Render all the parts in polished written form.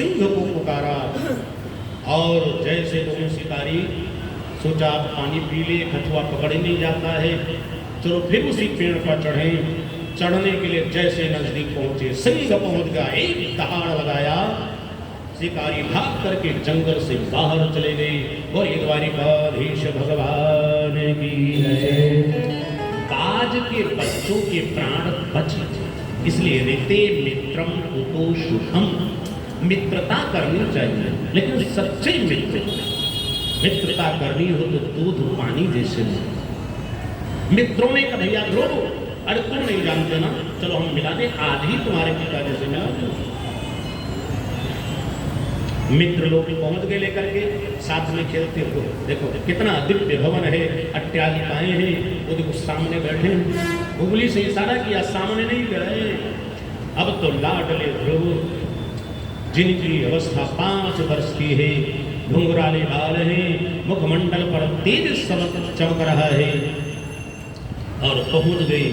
सिंह को पुकारा और जैसे दोनों शिकारी सोचा आप पानी पी ले, कछुआ पकड़ नहीं जाता है, चलो फिर उसी पेड़ पर चढ़े। चढ़ने के लिए जैसे नजदीक पहुंचे, सिंह पहुंच गया, एक दहाड़ लगाया, शिकारी भाग करके जंगल से बाहर चले गए। और ये द्वारिकाधीश भगवान की जय। बाज के बच्चों के प्राण बच, इसलिए रीते मित्रम कुतो शुभम, मित्रता करनी चाहिए, लेकिन सच्चे मित्रता करनी हो तो दूध पानी जैसे। मित्रों ने कहा भैया ध्रुव, अरे तुम नहीं जानते ना, चलो हम मिला दे, आज ही तुम्हारे पिता जैसे मिला दे। मित्र लोग पहुंच गए लेकर के, साथ में खेलते हो। देखो कितना दिव्य भवन है, अट्टालिकाएं हैं, वो देखो सामने बैठे हैं। उंगली से इशारा किया, सामने नहीं गए। अब तो लाडले ध्रुव, जिनकी अवस्था 5 वर्ष की है, घुंघराले बाल हैं, मुखमंडल पर तेज चमक रहा है, और पहुंच गए।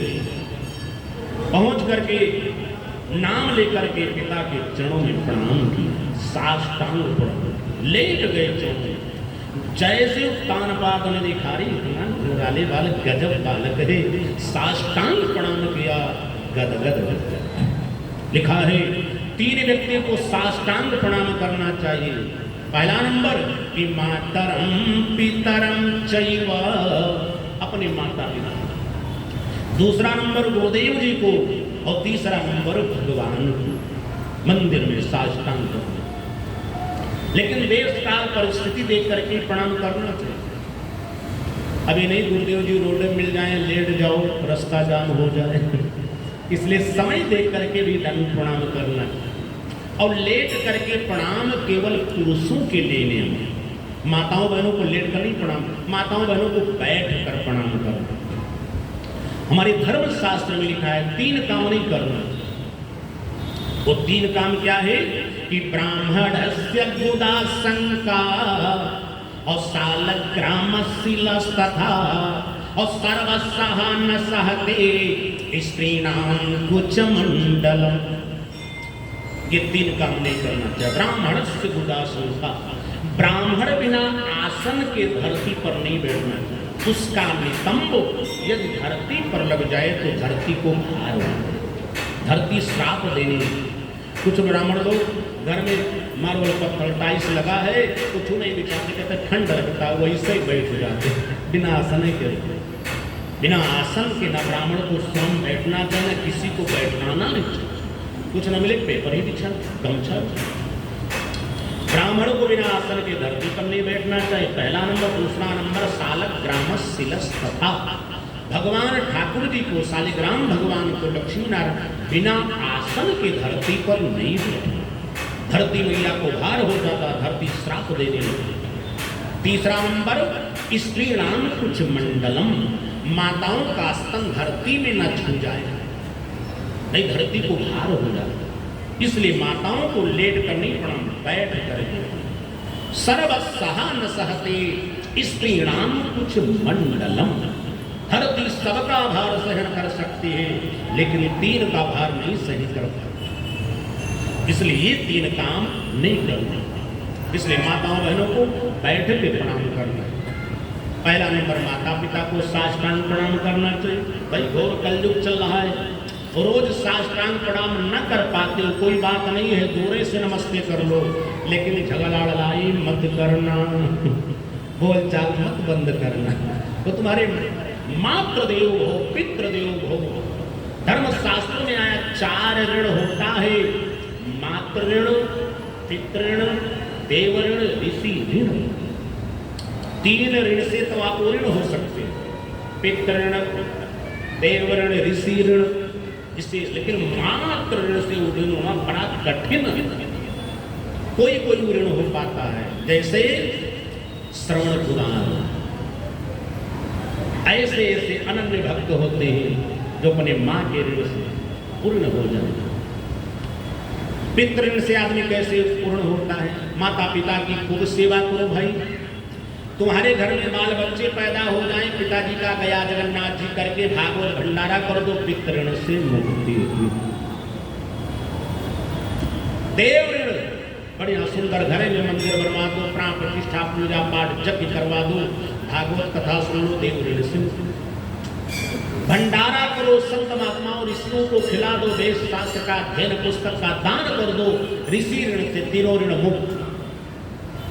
पहुंच करके नाम लेकर के पिता के चरणों में प्रणाम किया, साष्टांग प्रणाम, लेट गए चरणों में। जैसे उत्तानपाद ने देखा रही घुंघराले बाल गजब बालक है, साष्टांग प्रणाम किया, गदगद। लिखा है 3 व्यक्तियों को साष्टांग प्रणाम करना चाहिए। पहला नंबर कि मातरम पितरम चैव, अपने माता पिता। दूसरा नंबर गुरुदेव जी को, और तीसरा नंबर भगवान को मंदिर में साष्टांग करना। लेकिन देश काल परिस्थिति देख करके प्रणाम करना चाहिए। अभी नहीं गुरुदेव जी रोड में मिल जाए, लेट जाओ, रास्ता जाम हो जाए, इसलिए समय देख करके भी दंड प्रणाम करना। और लेट करके प्रणाम केवल पुरुषों के लिए नियम, माताओं बहनों को लेट कर नहीं प्रणाम, माताओं बहनों को बैठ कर प्रणाम करना। हमारे धर्म शास्त्र में लिखा है 3 काम नहीं करना। वो 3 काम क्या है कि ब्राह्मणस्य गुदाशंका, और शालग्रामशिलस्तथा, और सर्वसह न सहते स्त्रीणाम कुचमंडलम। ये 3 काम नहीं करना चाहिए। ब्राह्मणस्य गुदाशंका, ब्राह्मण बिना आसन के धरती पर नहीं बैठना चाहिए। उसका नितंब यदि धरती पर लग जाए तो धरती को भार हो, धरती श्राप देनी। कुछ ब्राह्मण लोग घर में मार्बल पत्थर टाइल्स लगा है, कुछ नहीं बिछाते, कहते ठंड लगता है, वही से बैठ जाते बिना आसन के। बिना आसन के ना ब्राह्मण को स्वयं बैठना चाहिए, ना किसी को बैठाना नहीं चाहिए। कुछ न मिले पेपर ही बिछा, गमछा। ब्राह्मण को बिना आसन के धरती पर नहीं बैठना चाहिए, पहला नंबर। दूसरा नंबर शालग्रामशिलस्तथा, भगवान ठाकुर जी को, शालिग्राम भगवान को, लक्ष्मी नारायण बिना आसन के धरती पर नहीं बैठना। धरती मैया को भार हो जाता, धरती श्राप देने लगती। तीसरा नंबर स्त्रीणाम कुछ मंडलम, माताओं का स्तन धरती में न छू जाए, नहीं धरती को भार हो जाता। इसलिए माताओं को लेट कर नहीं प्रणाम, बैठ कर। सर्वसह न सहते स्त्रीणाम कुछ मंडलम, धरती सबका भार सहन कर सकती है, लेकिन 3 का भार नहीं सहन कर पाती। इसलिए ये 3 काम नहीं करने। इसलिए माताओं बहनों को बैठ के प्रणाम करना। पहला नंबर माता पिता को साष्टांग प्रणाम करना चाहिए। भाई घोर कलयुग चल रहा है, रोज साष्टांग प्रणाम न कर पाते हो, कोई बात नहीं है, दूरे से नमस्ते कर लो, लेकिन झगड़ा लड़ाई मत करना, बोलचाल मत बंद करना। तो तुम्हारे मातृदेव हो, पितृदेव हो। धर्मशास्त्र में आया 4 ऋण होता है, मातृ ऋण, पितृ ऋण, देव ऋण, ऋषि ऋण। 3 ऋण से तो आप ऋण हो सकते, पितृ ऋण, देव ऋण, ऋषि ऋण। इससे लेकिन मातृ ऋण से ऋण होना बड़ा कठिन है। कोई कोई ऋण हो पाता है, जैसे श्रवण पुराण। ऐसे ऐसे अनन्य भक्त होते हैं जो अपने माँ के ऋण से पूर्ण हो जाते। पितृ ऋण से आदमी कैसे पूर्ण होता है? माता पिता की खूब सेवा करो भाई। तुम्हारे घर में बाल बच्चे पैदा हो जाएं, पिताजी का गया जगन्नाथ जी करके भागवत भंडारा कर दो, पितृ ऋण से मुक्ति होगी। देव ऋण बढ़िया सुंदर घरे में मंदिर बनवा दो, प्राण प्रतिष्ठा पूजा पाठ यज्ञ करवा दो, भागवत कथा सुन लो, देव ऋण सिंह भंडारा करो, संत महात्माओं ऋषियों को खिला दो, वेद शास्त्र का अध्ययन पुस्तक का दान कर दो, ऋषि ऋण से तीनों ऋण मुक्त।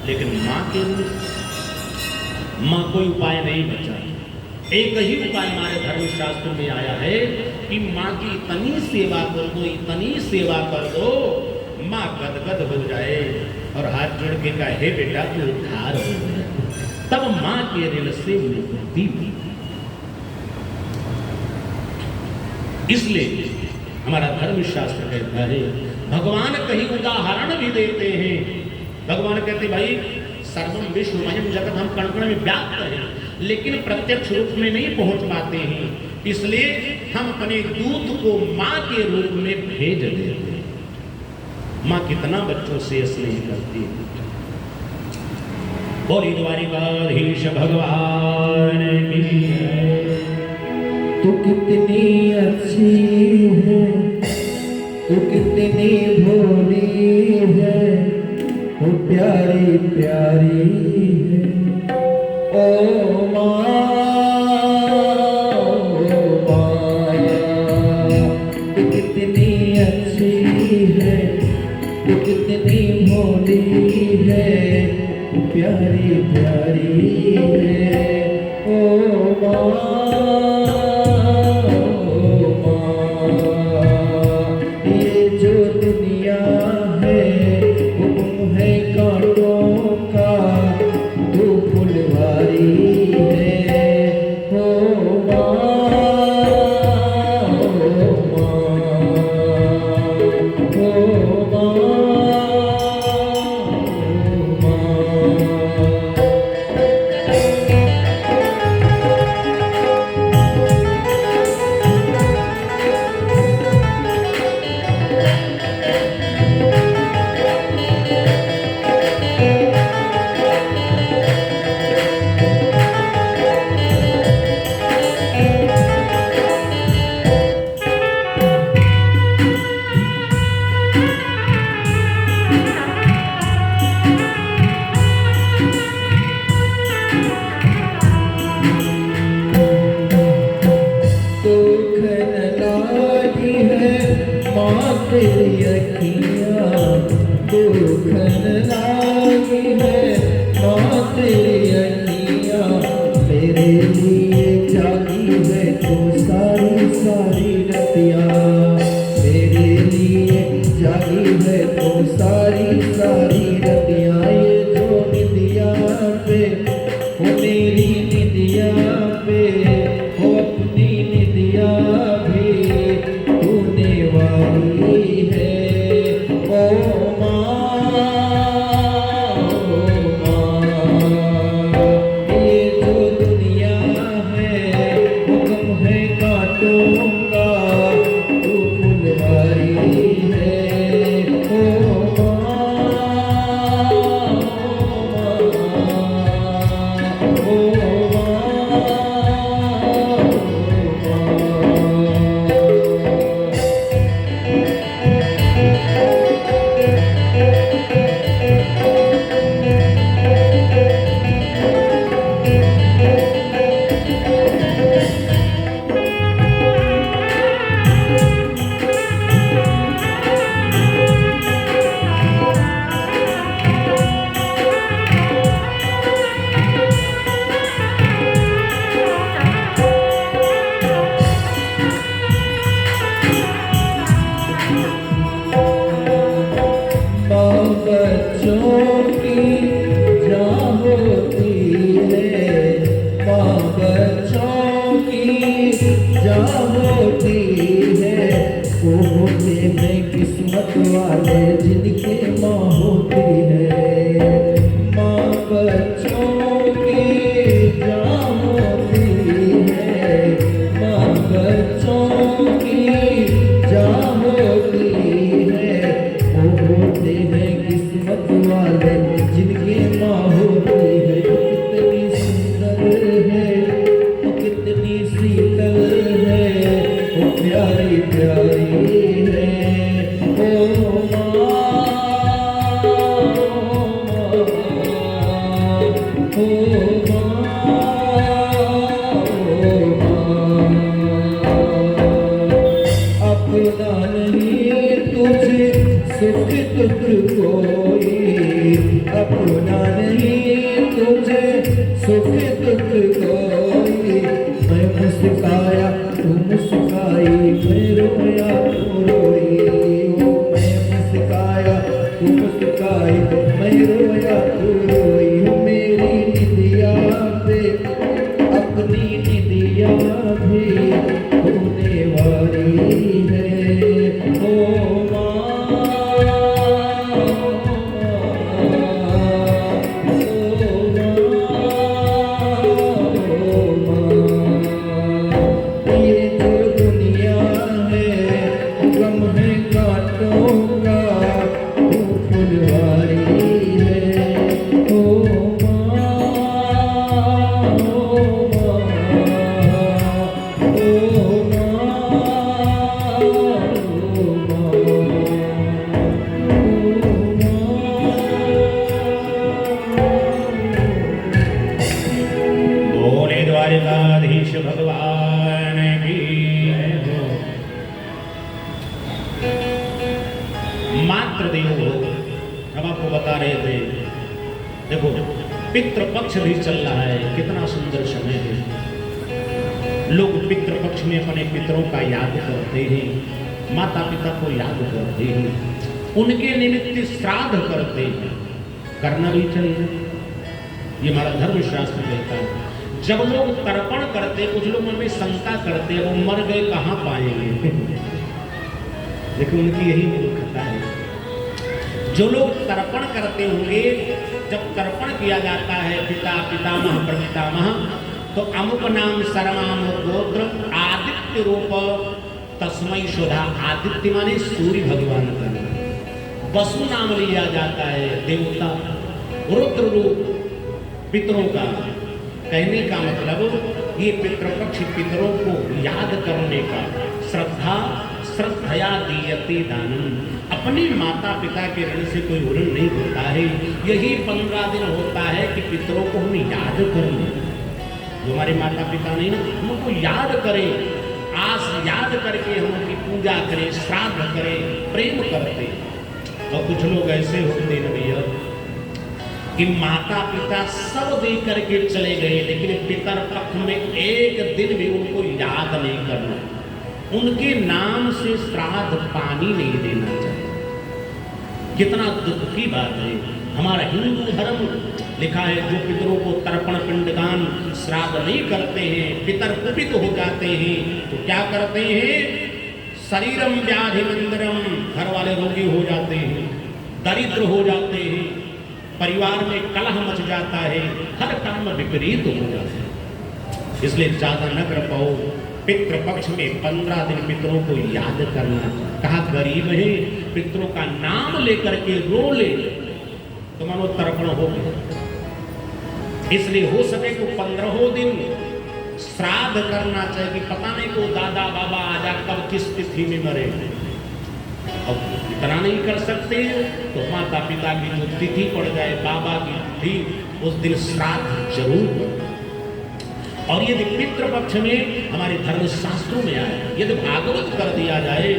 लेकिन मां के ऋण, मां कोई उपाय नहीं बचा। एक ही उपाय हमारे धर्मशास्त्र में आया है कि मां की इतनी सेवा कर दो, इतनी सेवा कर दो, मां गदगद हो जाए और हाथ जोड़ के कहे, हे बेटा तू उद्धार हो जाए, तब मां के ऋण से मुक्ति मिली। इसलिए हमारा धर्मशास्त्र कहता है, भगवान कहीं उदाहरण भी देते हैं। भगवान कहते भाई सर्वम विश्वमयम जगत, हम कण कण में व्याप्त हैं, लेकिन प्रत्यक्ष रूप में नहीं पहुंच पाते हैं, इसलिए हम अपने दूत को मां के रूप में भेज देते हैं। मां कितना बच्चों से स्नेह करती है। बोली द्वारिकाधीश भगवान की, तू कितनी अच्छी है, तू कितनी भोली है, तू प्यारी प्यारी है। ओ माँ, तू कितनी अच्छी है, तू कितनी भोली है, तू प्यारी प्यारी है। ओ माँ, तेरी अखियाँ दुखन लागी है, माँ तेरी अखियाँ मेरे लिए जागी है। तो सारी सारी रतियाँ मेरे लिए जागी है, तो सारी सारी रतियाँ। ये जो निदिया पे वो मेरी निदिया पे, वो अपनी निदिया भी तूने वाली है। ओ माँ, ओ माँ, कोई, अपना नहीं तुझे सुख दुख कोई। मैं मुस्काया तू मुस्काई, मैं रोया तू रोई। मैं मुस्काया तू मुस्काई, मैं रोया तू रोई। मेरी निदिया पे अपनी निदिया भी होने वाली है। ओ माँ, ये जो दुनिया है गम है कांटों का, वो फुलवारी है। ओ माँ, बोले द्वारिकाधीश भगवान की। मातृदेव हो, हम आपको बता रहे थे, देखो पितृपक्ष भी चल रहा है, कितना सुंदर समय है। लोग पितृपक्ष में अपने पितरों का याद करते हैं, माता पिता को याद करते हैं, उनके निमित्त श्राद्ध करते हैं। करना भी चाहिए, ये हमारा धर्मशास्त्र कहता है। जब लोग तर्पण करते, कुछ लोग मन में शंका करते, वो मर गए कहाँ पाएंगे। लेकिन उनकी यही मूर्खता है। जो लोग तर्पण करते होंगे, जब तर्पण किया जाता है पिता पितामह प्रपितामह, तो अमुक नाम सर्वाम गोत्र आदित्य रूप तस्मै शुदा। आदित्य माने सूर्य भगवान का नाम। वसु नाम लिया जाता है देवता। रुद्र रूप पितरों का। कहने का मतलब ये पितृपक्ष पितरों को याद करने का, श्रद्धया दीयते दानम। अपने माता पिता के ऋण से कोई ऋण नहीं होता है। यही 15 दिन होता है कि पितरों को हम याद करें। जो हमारे माता पिता नहीं ना, हम उनको याद करें, आस याद करके हम उनकी पूजा करें, श्राद्ध करें, प्रेम करते। और कुछ लोग ऐसे होते हैं भैया कि माता पिता सब दे करके चले गए, लेकिन पितर पक्ष में एक दिन भी उनको याद नहीं करना, उनके नाम से श्राद्ध पानी नहीं देना चाहिए। कितना दुख की बात है। हमारा हिंदू धर्म लिखा है, जो पितरों को तर्पण पिंडदान श्राद्ध नहीं करते हैं, पितर कुपित हो जाते हैं, तो क्या करते हैं? शरीरम व्याधि मंदिरम, घर वाले रोगी हो जाते हैं, दरिद्र हो जाते हैं, परिवार में कलह मच जाता है, हर काम विपरीत हो जाता है। इसलिए ज्यादा न कर पाओ। पितृपक्ष में 15 दिन पितरों को याद करना। कहा गरीब है, पितरों का नाम लेकर के रो ले तो मानो तर्पण हो गया। इसलिए हो सके तो 15 दिन श्राद्ध करना चाहिए कि पता नहीं को दादा बाबा आजा कब किस तिथि में मरे। अब इतना नहीं कर सकते तो माता पिता की जो तिथि पड़ जाए, बाबा की तिथि, उस दिन श्राद्ध जरूर करो। और यदि पितृ पक्ष में हमारे धर्म शास्त्रों में आए, यदि भागवत कर दिया जाए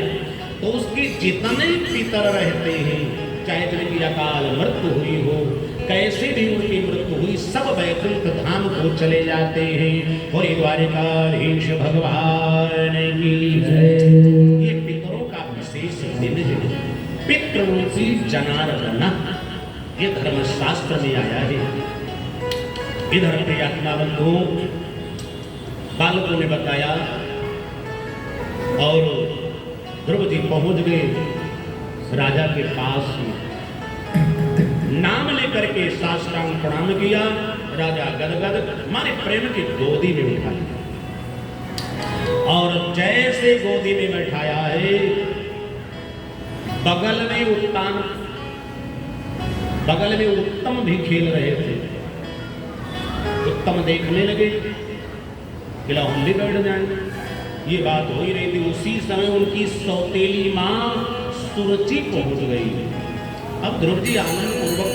तो उसके जितने पितर रहते हैं, चाहे जिनकी अकाल मृत्यु हुई हो, कैसे भी उनकी मृत्यु हुई, सब वैकुंठ धाम को चले जाते हैं। और द्वारिकाधीश भगवान की जय। ये पितरों का विशेष दिन है, पितृरूपी जनार्दन, ये धर्म शास्त्र में आया है। इधर प्रियात्मा बंधुओं, बालकों ने बताया और ध्रुव जी पहुंच गए राजा के पास। नाम लेकर के साष्टांग प्रणाम किया। राजा गदगद माने प्रेम की गोदी में उठा लिया और जैसे गोदी में बैठाया है, बगल में उत्तम भी खेल रहे थे। उत्तम देखने लगे, किला हम भी बैठ जाएंगे। ये बात हो ही रही थी। उसी समय उनकी सौतेली मां सुरुचि पहुंच गई। अब ध्रुव जी आनंद पूर्वक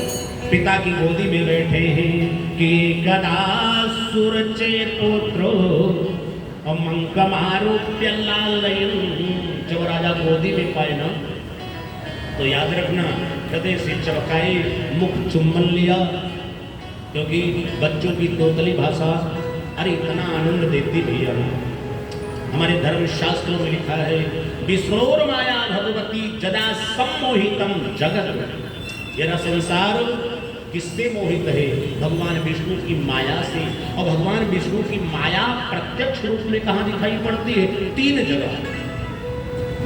पिता की गोदी में बैठे हैं कि गदा सुरचे पुत्रो मंकमारोप्य लालयन। जब राजा गोदी में पाए ना, तो याद रखना हृदय से चबकाए, मुख चुम्बन लिया, क्योंकि बच्चों की तोतली भाषा अरे इतना आनंद देती भैया। हमारे धर्म शास्त्रों में लिखा है, विष्णुर माया भगवती जदा सम्मोहितम जगत। यह संसार किससे मोहित है? भगवान विष्णु की माया से। और भगवान विष्णु की माया प्रत्यक्ष रूप में कहाँ दिखाई पड़ती है? 3 जगह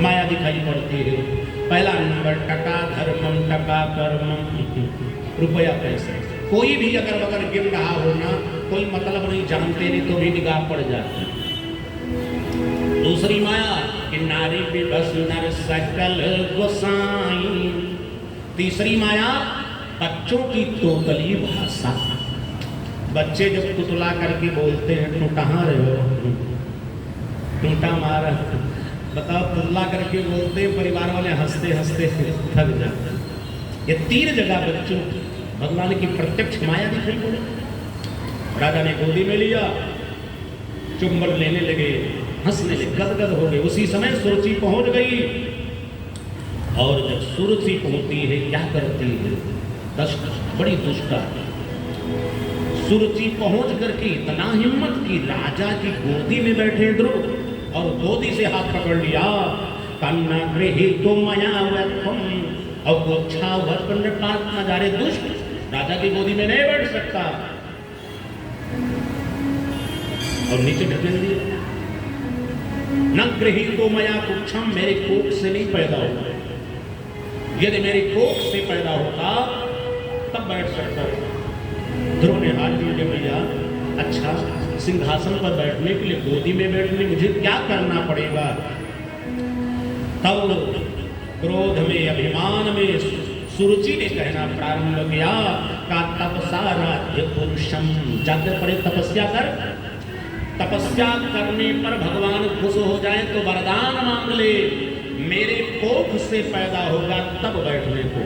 माया दिखाई पड़ती है। पहला नंबर टका धर्मम टका कर्मम, रुपया पैसा। कोई भी अगर बगल गिर रहा हो ना, कोई मतलब नहीं, जानते नहीं तो भी निगाह पड़ जाती। दूसरी माया कि नारी पे बस नर सकल गोसाई। तीसरी माया बच्चों की तोतली भाषा। बच्चे जब तुतला करके बोलते हैं, तुम कहाँ रहे हो, टूटा मारा, बताओ, तुतला करके बोलते हैं, परिवार वाले हंसते हंसते थक जाते। ये 3 जगह बच्चों भगवान की प्रत्यक्ष माया दिखाई पड़ी। राजा ने गोदी में लिया, चुंबन लेने लगे, हंसने लगे, गदगद हो गए। उसी समय सुरुचि पहुंच गई। और जब सुरुचि पहुंचती है क्या करती है? बड़ी दुष्टा। सुरुचि पहुंच करके इतना हिम्मत की राजा की गोदी में बैठे ध्रुव और गोदी से हाथ पकड़ लिया। कन्ना गृहीतो मया वत्वम, और गोच्छा वत्पन्न पात न जा रहे। दुष्ट राजा की गोदी में नहीं बैठ सकता और नीचे ढकेल दिया। न गृहीतो मया कुक्षम, मेरे कोख से नहीं पैदा होता। यदि मेरे कोख से पैदा होता तब बैठ सकता था। ध्रुव ने हाथ जोड़ के, भैया अच्छा, सिंहासन पर बैठने के लिए, गोदी में बैठने मुझे क्या करना पड़ेगा? तब क्रोध में, अभिमान में सुरुचि ने कहना प्रारंभ किया, का तपसा राज्य पुरुषम, जाकर पड़े तपस्या कर। तपस्या करने पर भगवान खुश हो जाए तो वरदान मांग ले, मेरे कोख से पैदा होगा तब बैठने को।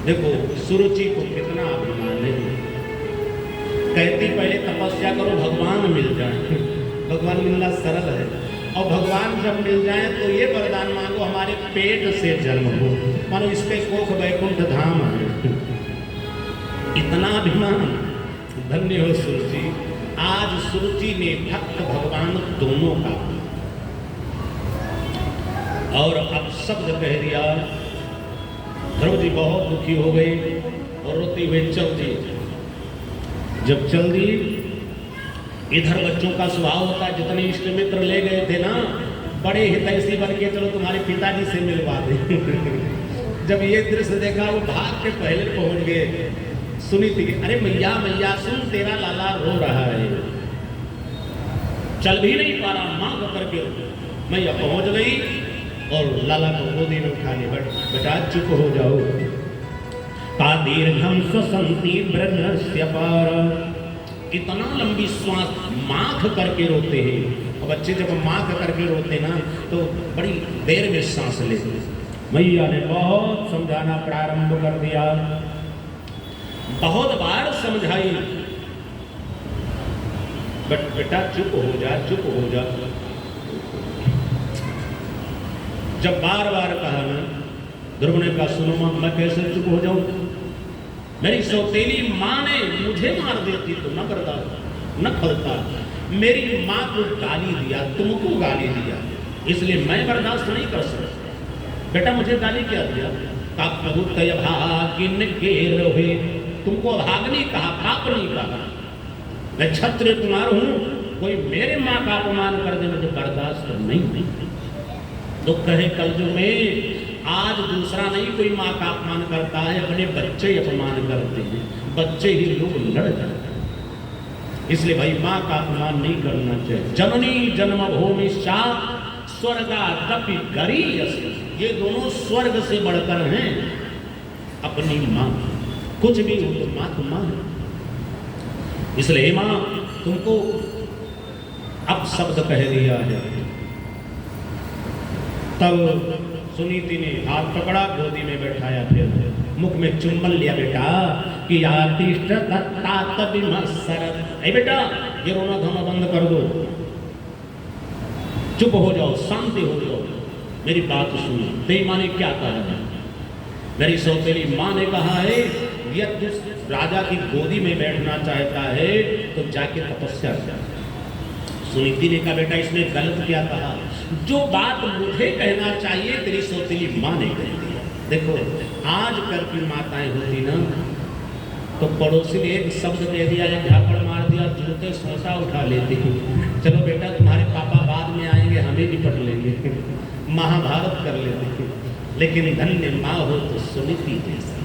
देखो सुरुचि को कितना अभिमान है। कहती पहले तपस्या करो भगवान मिल जाए। भगवान मिलना सरल है, और भगवान जब मिल जाए तो ये वरदान मांगो, हमारे पेट से जन्म हो, मानो इसके कोख वैकुंठ धाम है। इतना अभिमान। धन्य हो सुरुचि। आज सुरुचि ने भक्त भगवान दोनों का, और अब शब्द कह दिया। ध्रुव जी बहुत दुखी हो गए और रोती हुए चल दी। जब चल दी, इधर बच्चों का स्वभाव होता है, जितने इष्ट मित्र ले गए थे ना, बड़े हितैषी बन के, चलो तुम्हारे पिताजी से मिलवा दे। जब ये दृश्य देखा, वो भाग के पहले पहुंच गए। सुनी थी, अरे मैया मैया सुन, तेरा लाला रो रहा है, चल भी नहीं पा रहा, मां करके मैया पहुंच गई और लाला को गोदी में उठा लिया। बेटा चुप हो जाओ। का दीर्घम स्वसंति ब्रह्मस्य पार, कितना लंबी श्वास माख करके रोते हैं। और बच्चे जब माख करके रोते ना तो बड़ी देर में सांस लेते। मैया ने बहुत समझाना प्रारंभ कर दिया, बहुत बार समझाई, बट बेटा चुप हो जा, चुप हो जा। जब बार बार कहा ना, ध्रुव ने कहा सुनो मां, मैं कैसे चुप हो जाऊं? मेरी सौतेली मां ने मुझे मार देती तो न करता, न खलता। मेरी मां को गाली दिया, तुमको गाली दिया, इसलिए मैं बर्दाश्त नहीं कर सकता। बेटा मुझे गाली क्या दिया? भागिन के रोहे, तुमको भागनी कहा, पाप नहीं कहा। मैं क्षत्रिय कुमार हूं, कोई मेरे मां का अपमान कर दे मुझे बर्दाश्त नहीं। दुख है कलयुग में आज दूसरा नहीं कोई मां का अपमान करता है, अपने बच्चे अपमान करते हैं, बच्चे ही लोग लड़ जाते हैं। इसलिए भाई मां का अपमान नहीं करना चाहिए। जननी जन्म भूमि स्वर्गादपि गरीयसी, ये दोनों स्वर्ग से बढ़कर हैं। अपनी मां, कुछ भी हो तो मां तो मां है। इसलिए मां तुमको अब शब्द कह दिया है। तब सुनीति ने हाथ पकड़ा, गोदी में बैठाया, फिर मुख में चुम्बन लिया। बेटा कि आतिष्ठ तत्तातबिमस्सरत्, ऐ बेटा ये रोना धोना बंद कर दो, चुप हो जाओ, शांति हो जाओ, मेरी बात सुनो। तेरी माँ ने क्या कहा है? मेरी सौतेली माँ ने कहा है यदि राजा की गोदी में बैठना चाहता है तो जाके तपस्या कर। सुनीति ने कहा बेटा इसने गलत क्या कहा, जो बात मुझे कहना चाहिए तेरी सौतेली माँ ने कह दिया। देखो आजकल की माताएं होती ना तो पड़ोसी ने एक शब्द कह दिया या झापड़ मार दिया जूते सोसा उठा लेती, चलो बेटा तुम्हारे पापा बाद में आएंगे हमें भी पढ़ लेंगे, महाभारत कर लेते। लेकिन धन्य माँ हो तो सुनीति जैसी।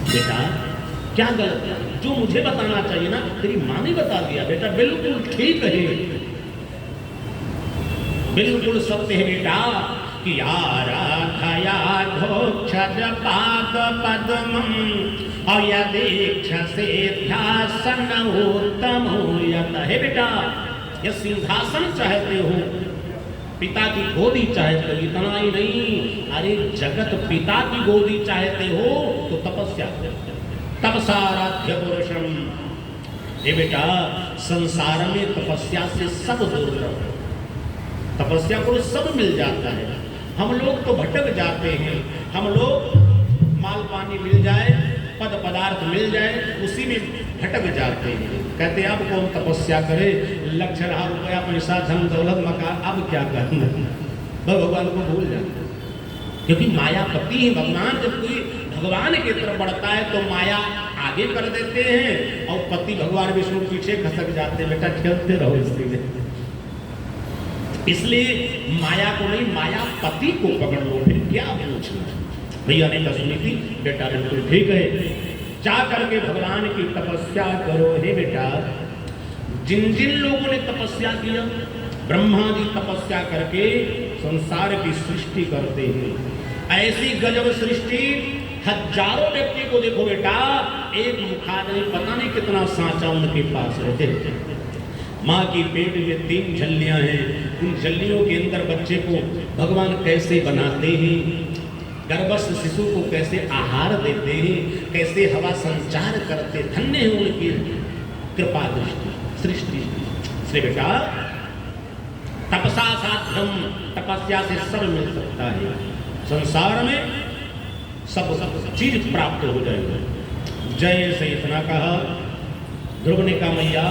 बेटा क्या गलत है, जो मुझे बताना चाहिए ना तेरी माँ ने बता दिया। बेटा बिल्कुल ठीक है, बिल्कुल सत्य है बेटा कि आराधया घोक्षज पाद पद्मं अयदीक्षसे ध्यासन उत्तमो यत। है बेटा ये सिंहासन चाहते हो, पिता की गोदी चाहते हो, इतना ही नहीं अरे जगत पिता की गोदी चाहते हो तो तपस्या करो। तपसाराध्य पुरुषम। ये बेटा संसार में तपस्या से सब दूर रहो, तपस्या को सब मिल जाता है। हम लोग तो भटक जाते हैं, हम लोग माल पानी मिल जाए पद पदार्थ मिल जाए उसी में भटक जाते हैं। कहते अब कौन तपस्या करे, लक्ष्य रहा रुपया पैसा धन दौलत मकान, अब क्या करना, भगवान को भूल जाते। क्योंकि मायापति है भगवान, जब कोई भगवान की तरफ बढ़ता है तो माया आगे कर देते हैं और पति भगवान विष्णु पीछे खसक जाते हैं। बेटा खेलते रहो इसी में, इसलिए माया को नहीं मायापति को पकड़ लो, फिर क्या पूछना। भैया ने कहा सुनीति बेटा बिल्कुल ठीक है, जा करके भगवान की तपस्या करो। हे बेटा जिन जिन लोगों ने तपस्या किया, ब्रह्मा जी तपस्या करके संसार की सृष्टि करते हैं, ऐसी गजब सृष्टि हजारों व्यक्ति को देखो बेटा, एक मुखाग्नि पता नहीं कितना सांचा उनके पास रहते। माँ की पेट में 3 झल्लियां हैं, उन झल्लियों के अंदर बच्चे को भगवान कैसे बनाते हैं, गर्भस्थ शिशु को कैसे आहार देते हैं, कैसे हवा संचार करते। धन्य है उनकी कृपा दृष्टि सृष्टि। इसलिए बेटा तपसा साध्यम, तपस्या से सब मिल सकता है, संसार में सब चीज प्राप्त हो जाएगा। जय से इतना कहा। ध्रुव ने कहा मैया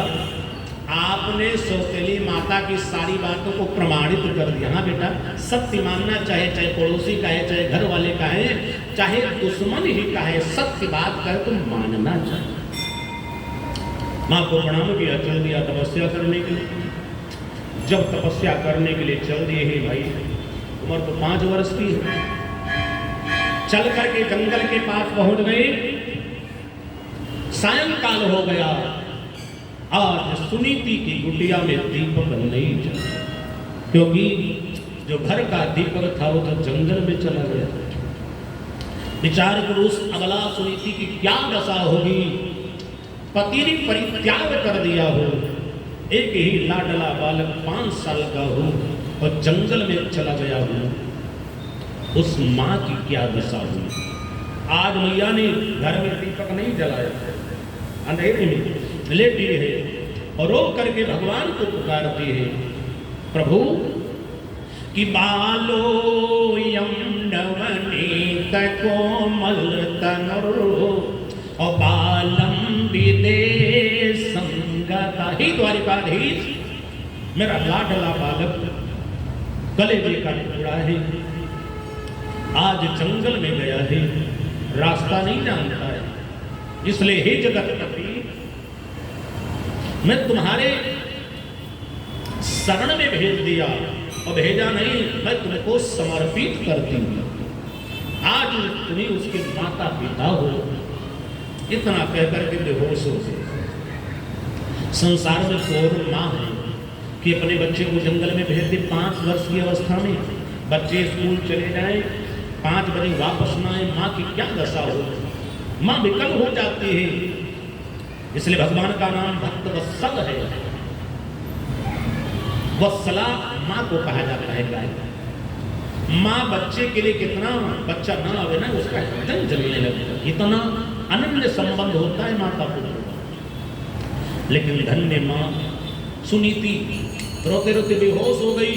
आपने सौतेली माता की सारी बातों को प्रमाणित कर दिया। हाँ बेटा सत्य मानना, चाहे चाहे पड़ोसी का है, चाहे घर वाले का है, चाहे दुश्मन ही का है, सत्य बात का है तो मानना चाहिए। माँ को प्रणाम किया, चल दिया तपस्या करने के लिए। जब तपस्या करने के लिए चल दिए हैं भाई, उम्र तो 5 वर्ष की है, चल करके जंगल के पास पहुंच गए। सायंकाल हो गया, आज सुनीति की कुटिया में दीपक नहीं जला, क्योंकि जो घर का दीपक था वो तो जंगल में चला गया। विचार करो उस अबला सुनीति की क्या दशा होगी, पति ने परित्याग कर दिया हो, एक ही लाडला बालक 5 साल का हो और जंगल में चला गया हो, उस माँ की क्या दशा हुई। आज मैया ने घर में दीपक नहीं जलाया, अंधेरे में लेटी है और रो करके भगवान को पुकारती है, प्रभु कि बालो यम नवनीत कोमल तनुर् और बालम विदेशंगता। ही द्वारिकाधीश मेरा लाडला बालक कलेजे का टुकड़ा है, आज जंगल में गया है, रास्ता नहीं जानता है, इसलिए हे जगतपति मैं तुम्हारे शरण में भेज दिया, और भेजा नहीं मैं तुमको समर्पित करती हूँ। आज तुम्हें उसके माता पिता हो। इतना कहकर के बेहोश हो गए। संसार में कौन माँ है कि अपने बच्चे को जंगल में भेज दे 5 वर्ष की अवस्था में, बच्चे स्कूल चले जाए 5 बजे वापस ना आए, माँ की क्या दशा हो। माँ विकल हो जाती है। इसलिए भगवान का नाम भक्त वत्सल है। वत्सला माँ को कहा जाता है। गाय माँ बच्चे के लिए कितना, बच्चा ना आवे ना उसका हृदय जलने लगता है, इतना अनन्य संबंध होता है माता पुत्र का। लेकिन धन्य माँ सुनीति रोते रोते बेहोश हो गई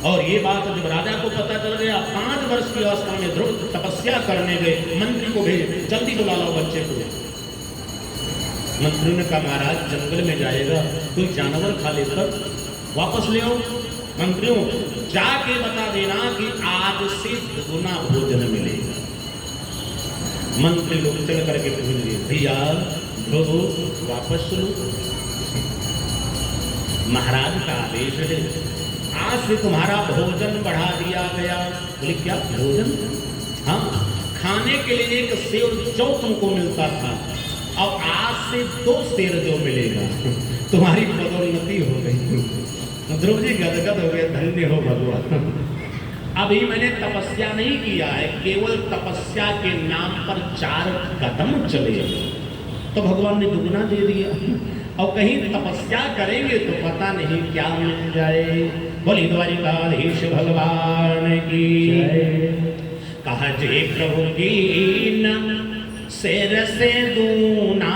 और ये बात जब राजा को पता चल गया, 5 वर्ष की अवस्था में ध्रुव तपस्या करने गए, मंत्री को भेजे, जल्दी बुला लो बच्चे को। मंत्री ने कहा महाराज जंगल में जाएगा, कोई जानवर खा लेकर वापस ले आओ। मंत्रियों जाके बता देना कि आज से दुगुना भोजन मिलेगा। मंत्री लोग चल करके पूछ लिए, भैया ध्रुव वापस लो, महाराज का आदेश है, आज से तुम्हारा भोजन बढ़ा दिया गया। बोले क्या भोजन? हाँ, खाने के लिए एक सेर जो तुमको मिलता था, अब आज से 2 सेर जो मिलेगा। तुम्हारी पदोन्नति हो गई। ध्रुव जी गदगद हो गए, धन्य हो भगवान। अभी मैंने तपस्या नहीं किया है, केवल तपस्या के नाम पर 4 कदम चले तो भगवान ने दुगना दे दिया। और कहीं तपस्या करेंगे तो पता नहीं क्या मिल जाए। बोली द्वारिकाधीश भगवान की कहा, जे प्रभु की न शेर से दूना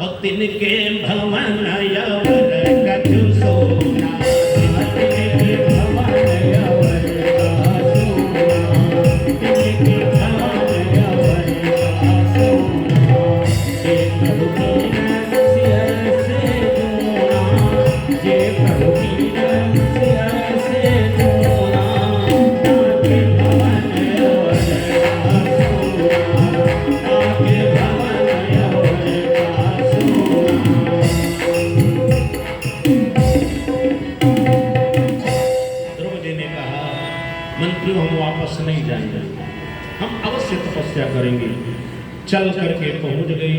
और तिनके भवन यवर कछु सोना। तिनके भवन यवर का सोना, तिनके भवन यवर का सोना। जे प्रभु की न शेर से दूना, जे प्रभु की न शेर से दूना, ताके भवन यवर का सोना, ताके भवन यवर का सोना। ध्रुव जी ने कहा, मंत्रियों हम वापस नहीं जाएंगे, हम अवश्य तपस्या करेंगे। चल करके पहुंच गए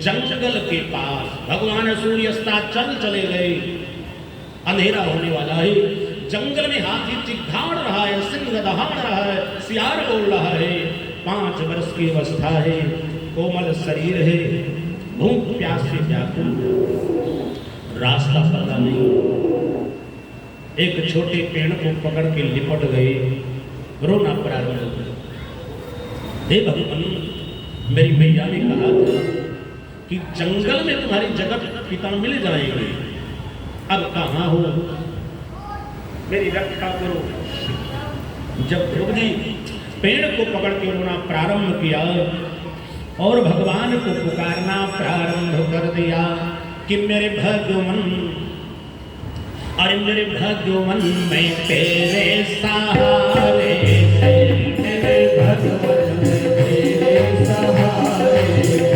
जंगल के पास। भगवान सूर्य अस्ताचल चले गए, अंधेरा होने वाला है। जंगल में हाथी चिघाड़ रहा है, सिंह दहाड़ रहा है, सियार बोल रहा है। 5 वर्ष की अवस्था है, कोमल शरीर है, भूख प्यास से व्याकुल, रास्ता पता नहीं। एक छोटे पेड़ को पकड़ के लिपट गए, रोना प्रारंभ हो गया। हे भगवान, मेरी मैया ने कहा था कि जंगल में तुम्हारी जगत पिता मिल जाएंगे, अब कहाँ हो, मेरी रक्षा करो। जब ध्रुव जी पेड़ को पकड़ के रोना प्रारंभ किया और भगवान को पुकारना प्रारंभ कर दिया कि मेरे भगवान, अरे मेरे भगवान मैं तेरे सहारे से, मेरे भगवान मैं तेरे सहारे से,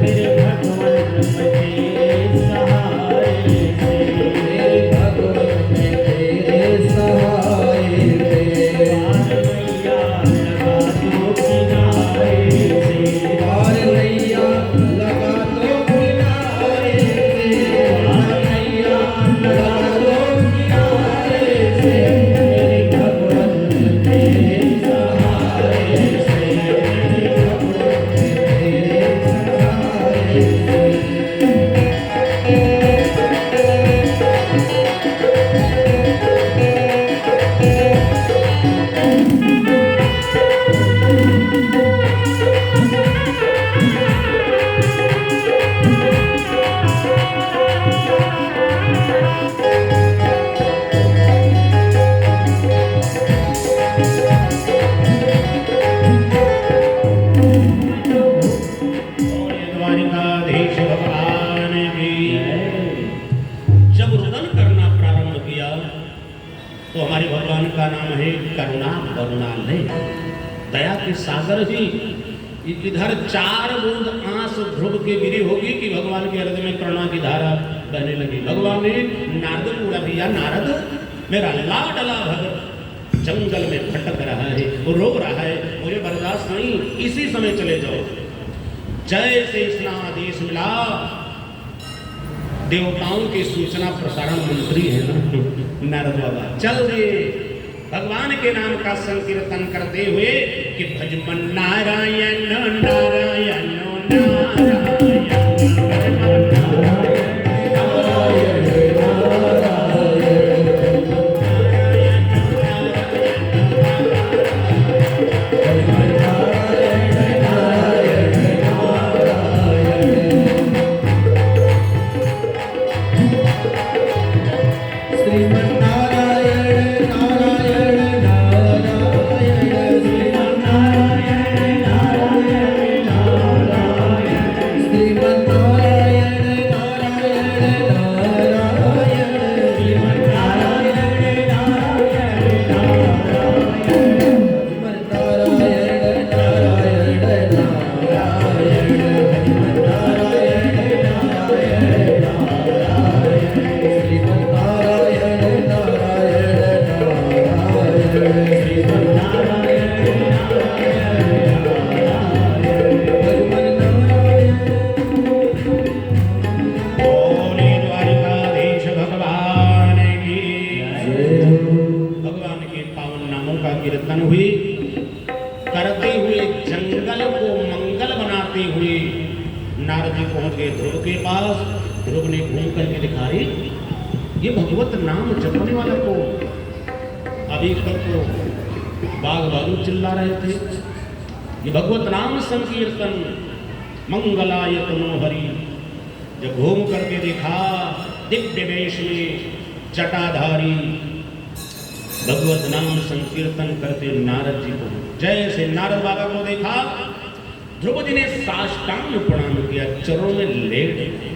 मेरे भगवान मैं तेरे सहारे से, मेरे भगवान मैं तेरे सहारे से। पार नैया लगा दो किनारे से, पार नैया लगा दो किनारे से, मेरे भगवान मैं तेरे सहारे से, मेरे भगवान मैं तेरे सहारे से। द्वारिकाधीश भगवान की जब रुदन करना प्रारंभ किया तो हमारे भगवान का नाम है करुणा करुणालय, दया के सागर ही। इधर 4 बूंद आंस ध्रुव के गिरी होगी कि भगवान के हृदय में करुणा की धारा बहने लगी। भगवान ने नारद को बोला, भैया नारद, मेरा लाडला भगत जंगल में भटक रहा है, वो रो रहा है, मुझे बर्दाश्त नहीं, इसी समय चले जाओ। जैसे इसका आदेश मिला, देवताओं की सूचना प्रसारण मंत्री है ना नारद बाबा, चल दे भगवान के नाम का संकीर्तन करते हुए कि भजमन नारायण नारायण श्रीमन नारायण नारायण करते हुए नारद जी पहुंच गए ध्रुव के पास। ध्रुव ने घूम करके दिखाई, ये भगवत नाम जपने वाला को अभी तक तो बाघ भालू चिल्ला रहे थे, ये भगवत नाम संकीर्तन मंगलाय तनो हरि। जब घूम करके देखा, दिव्य वेश में जटाधारी भगवत नाम संकीर्तन करते नारद जी को, जैसे नारद बाबा को देखा, ध्रुव जी ने साष्टांग प्रणाम किया, चरणों में लेट गए।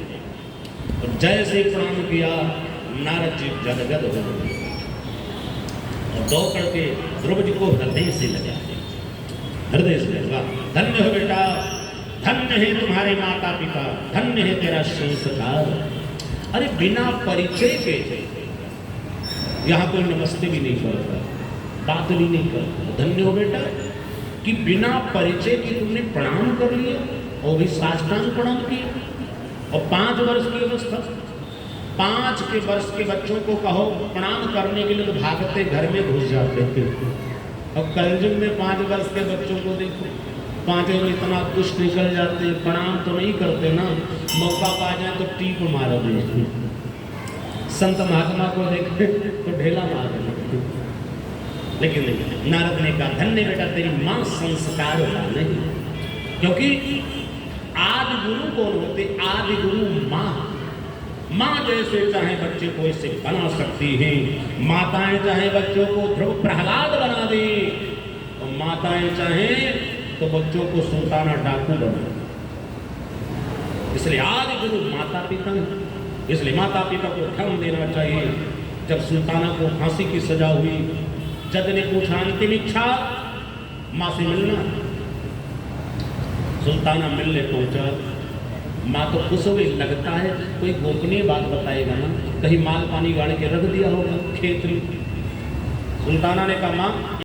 और जैसे प्रणाम किया, नारद जी गदगद हो गए और दौड़ करके ध्रुव जी को हृदय से लगा, हृदय से लगा, धन्य हो बेटा, धन्य है तुम्हारे माता पिता, धन्य है तेरा संस्कार। अरे बिना परिचय के यहाँ कोई नमस्ते भी नहीं करता, बात भी नहीं करता। धन्य हो बेटा कि बिना परिचय के तुमने प्रणाम कर लिया, और भी साष्टांग प्रणाम किया। और 5 वर्ष की अवस्था, 5 के वर्ष के बच्चों को कहो प्रणाम करने के लिए तो भागते घर में घुस जाते थे। और कलयुग में 5 वर्ष के बच्चों को देखो, 5 में इतना दुष्ट निकल जाते, प्रणाम तो नहीं करते ना, मौका पा जाए तो टीप मार दे। संत महात्मा को देखे तो ढेला मार दे। लेकिन नहीं, नारद ने कहा धन्य बेटा तेरी मां संस्कार वाला नहीं, क्योंकि आदि गुरु कौन होते? आदि गुरु मां। मां जैसे चाहे बच्चे को ऐसे बना सकती हैं। माताएं चाहे बच्चों को ध्रुव प्रहलाद बना दे, और माताएं चाहे तो बच्चों को सुल्ताना डाकू बना। इसलिए आदि गुरु माता पिता हैं। इसलिए माता पिता को ध्यान देना चाहिए। जब सुल्ताना को फांसी की सजा हुई, जज ने पूछा अंतिम इच्छा, माँ से मिलना। सुल्ताना मिलने पहुंचा, माँ तो खुश हो गई, लगता है कोई गोपनीय बात बताएगा ना, कहीं माल पानी गाड़ के रख दिया होगा खेत में। सुल्ताना ने कहा माँ